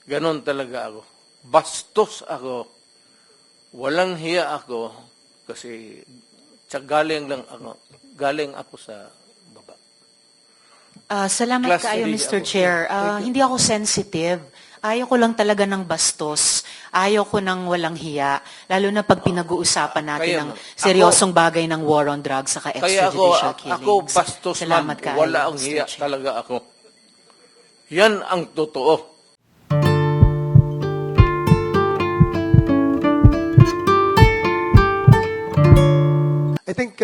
Ganon talaga ako. Bastos ako. Walang hiya ako kasi galing ako sa baba. Salamat Class kaayo, three Mr. ako. Chair. Hindi ako sensitive. Ayaw ko lang talaga ng bastos. Ayaw ko ng walang hiya. Lalo na pag pinag-uusapan natin Kaya ng nga. seryosong bagay ng war on drugs saka Kaya extrajudicial killings. ako bastos man. Salamat kaayo, Wala ang Mr. hiya Chair. talaga ako. Yan ang totoo. I think,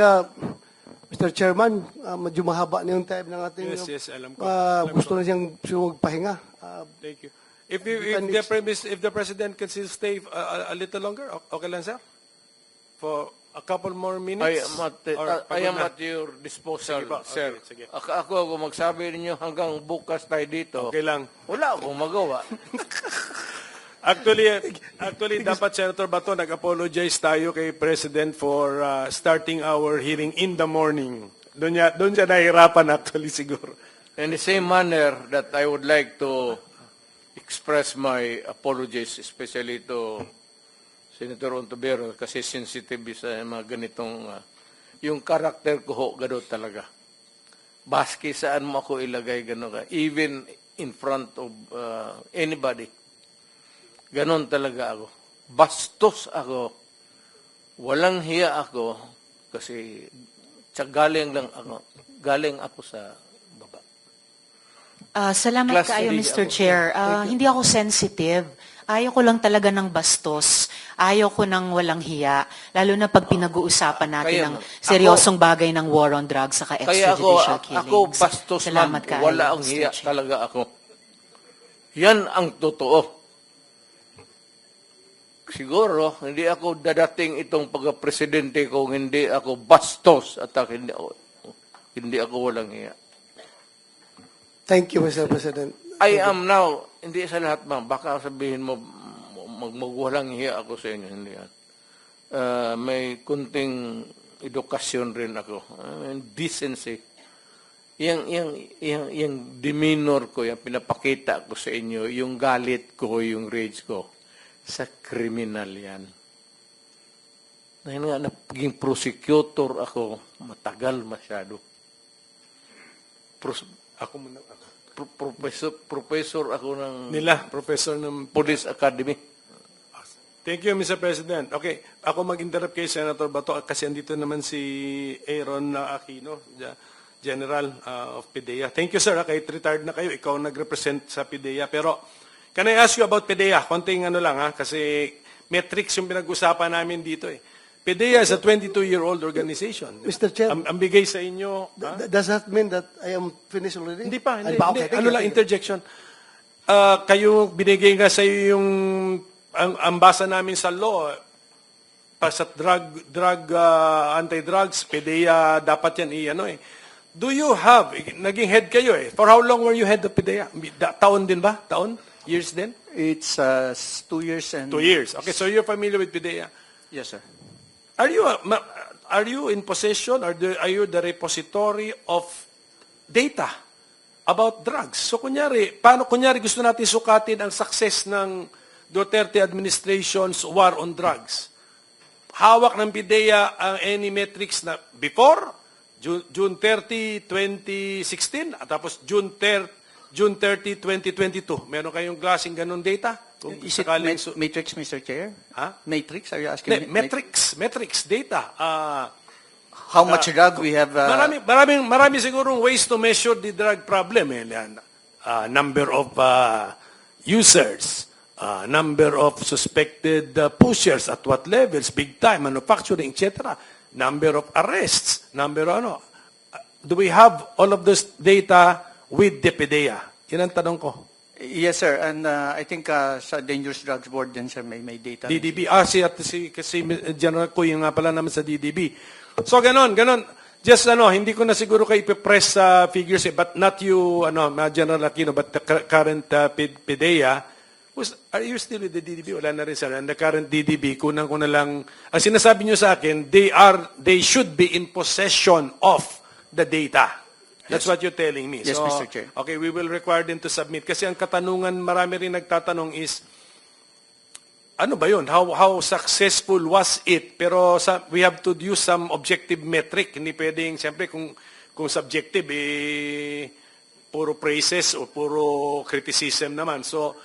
Mr. Chairman, medyo mahaba na yung time ng ating... Yes, alam ko. Gusto na siyang magpahinga. Thank you. If can if the president can still stay a little longer, okay lang, sir? For a couple more minutes? I am at your disposal, Sige ba? sir. Okay, sige. Ako magsabi ninyo hanggang bukas tayo dito. Okay lang. Wala akong magawa. Actually, dapat Senator Bato, nag-apologize tayo kay President for starting our hearing in the morning. Doon siya nahihirapan actually siguro. In the same manner that I would like to express my apologies, especially to Senator Ontiveros, kasi sensitive sa mga ganitong, yung karakter ko ho, gano'n talaga. Baski saan mo ako ilagay, gano'n ka. Even in front of anybody. Ganon talaga ako. Bastos ako. Walang hiya ako kasi galing ako sa baba. Salamat Class kaayo, three Mr. ako. Chair. Hindi ako sensitive. Ayaw ko lang talaga ng bastos. Ayaw ko ng walang hiya. Lalo na pag pinag-uusapan natin Kaya ng nga. seryosong bagay ng war on drugs saka Kaya extrajudicial killings. ako bastos man. Salamat kaayo, Wala ang Mr. hiya Chair. talaga ako. Yan ang totoo. Siguro, hindi ako dadating itong pagka-presidente kung hindi ako bastos at hindi ako walang hiya. Thank you, Mr. President. I am now, hindi sa lahat ma'am, baka sabihin mo magwalang hiya ako sa inyo, hindi yan. May kunting edukasyon rin ako. Decency. Yung demeanor ko, yung pinapakita ko sa inyo, yung galit ko, yung rage ko, sa kriminal yan. Dahil nga, naging prosecutor ako, matagal masyado. Ako muna. Professor ako ng Professor ng... Police Academy. Thank you, Mr. President. Okay, ako mag-interrupt kay Senator Bato kasi andito naman si Aaron Aquino, General of PIDEA. Thank you, sir. Kahit retired na kayo, ikaw nag-represent sa PIDEA. Pero, can I ask you about PIDEA? Konting kasi metrics yung pinag-usapan namin dito eh. PIDEA is a 22-year-old organization. Mr. Chair. Ang bigay sa inyo... Does that mean that I am finished already? Hindi pa. Okay, thank you, thank you. Interjection. Kayo, binigay nga sa iyo yung ang basa namin sa law, sa anti-drugs, PIDEA, dapat yan Do you have, naging head kayo eh. For how long were you head of PIDEA? Taon din ba? Taon? Years din? It's 2 years and... 2 years. Okay, so you're familiar with PIDEA. Yes, sir. Are you in possession or are you the repository of data about drugs? So kunyari gusto natin sukatin ang success ng Duterte administration's war on drugs. Hawak ng PIDEA ang any metrics na before June 30, 2016 at tapos June 30, 2022. Meron kayong klaseng ganun data? Kung Is it sakaling matrix, Mr. Chair? Ha? Matrix? Are you asking? Metrics data. How much drug we have? Marami sigurong ways to measure the drug problem. Number of users, number of suspected pushers, at what levels, big time, manufacturing, etc. Number of arrests, do we have all of this data with the PIDEA? Yan ang tanong ko. Yes, sir. And I think sa Dangerous Drugs Board din, sir, may data. DDB. Si General Kuy nga pala naman sa DDB. So, ganon. Just, hindi ko na siguro kayo ipipress sa figures, but not you, General Aquino, but the current PIDEA. Are you still with the DDB? Wala na rin, sir. And the current DDB, kunang ko na lang, ang sinasabi nyo sa akin, they should be in possession of the data. That's what you're telling me. Yes, Mr. Chair. Okay, we will require them to submit. Kasi ang katanungan, marami rin nagtatanong is, ano ba yun? How successful was it? Pero we have to use some objective metric. Hindi pwedeng, siyempre, kung subjective, puro praises o puro criticism naman. So,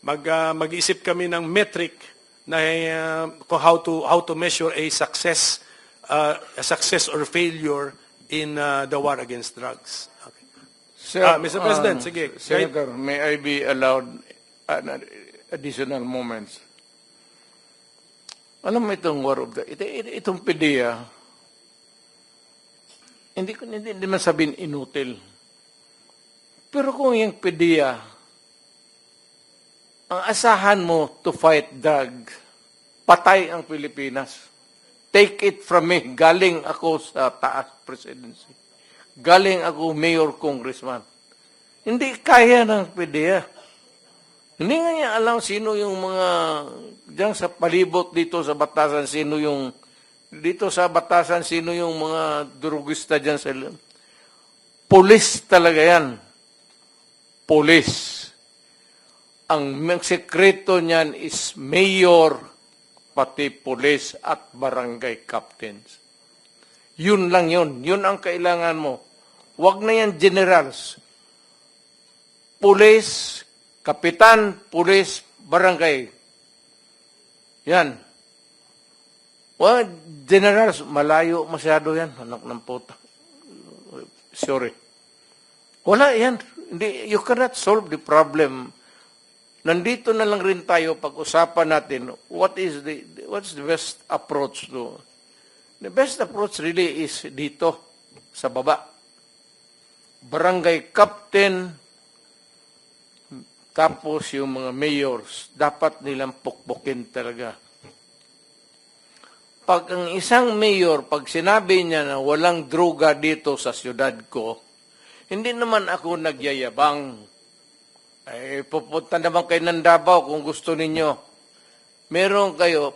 mag-isip kami ng metric na kung how to measure a success or failure in the war against drugs. Okay. Sir, Mr. President, sige. Senator, may I be allowed additional moments? Alam mo itong war of the... Itong PDEA, hindi man sabihin inutil. Pero kung yung PDEA, ang asahan mo to fight drug, patay ang Pilipinas. Take it from me, galing ako sa taas presidency. Galing ako mayor, congressman. Hindi kaya ng PDEA. Hindi nga niya alam sino yung mga, diyan sa palibot dito sa Batasan, sino yung mga drugista diyan sa Police talaga yan. Police. Ang sekreto niyan is mayor, pati police at barangay captains. Yun lang yun. Yun ang kailangan mo. Huwag na yan generals. Police, kapitan, police, barangay. Yan. Well, generals, malayo masyado yan. Anak ng puta. Sorry. Wala yan. You cannot solve the problem. Nandito na lang rin tayo pag-usapan natin what's the best approach to. The best approach really is dito sa baba. Barangay captain, tapos yung mga mayors, dapat nilang pukpukin talaga. Pag ang isang mayor, pag sinabi niya na walang droga dito sa siyudad ko, hindi naman ako nagyayabang. Pupunta naman kayo ng Davao kung gusto ninyo. Meron kayo.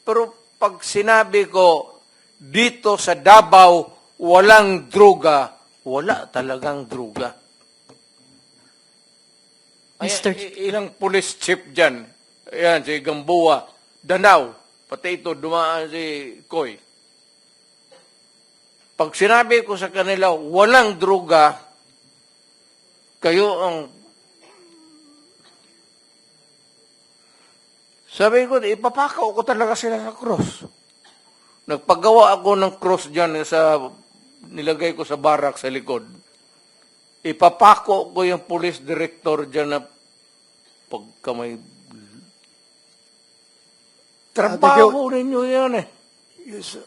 Pero pag sinabi ko, dito sa Davao, walang droga, wala talagang droga. Mr. Ilang police chief dyan. Ayan, si Gamboa, Danao, pati ito, dumaan si Koy. Pag sinabi ko sa kanila, walang droga, kayo ang sabi ko, ipapakaw ko talaga sila sa cross. Nagpagawa ako ng cross dyan nilagay ko sa barak sa likod. Ipapako ko yung police director dyan na pagka may trabaho ninyo yan eh. Yes, sir.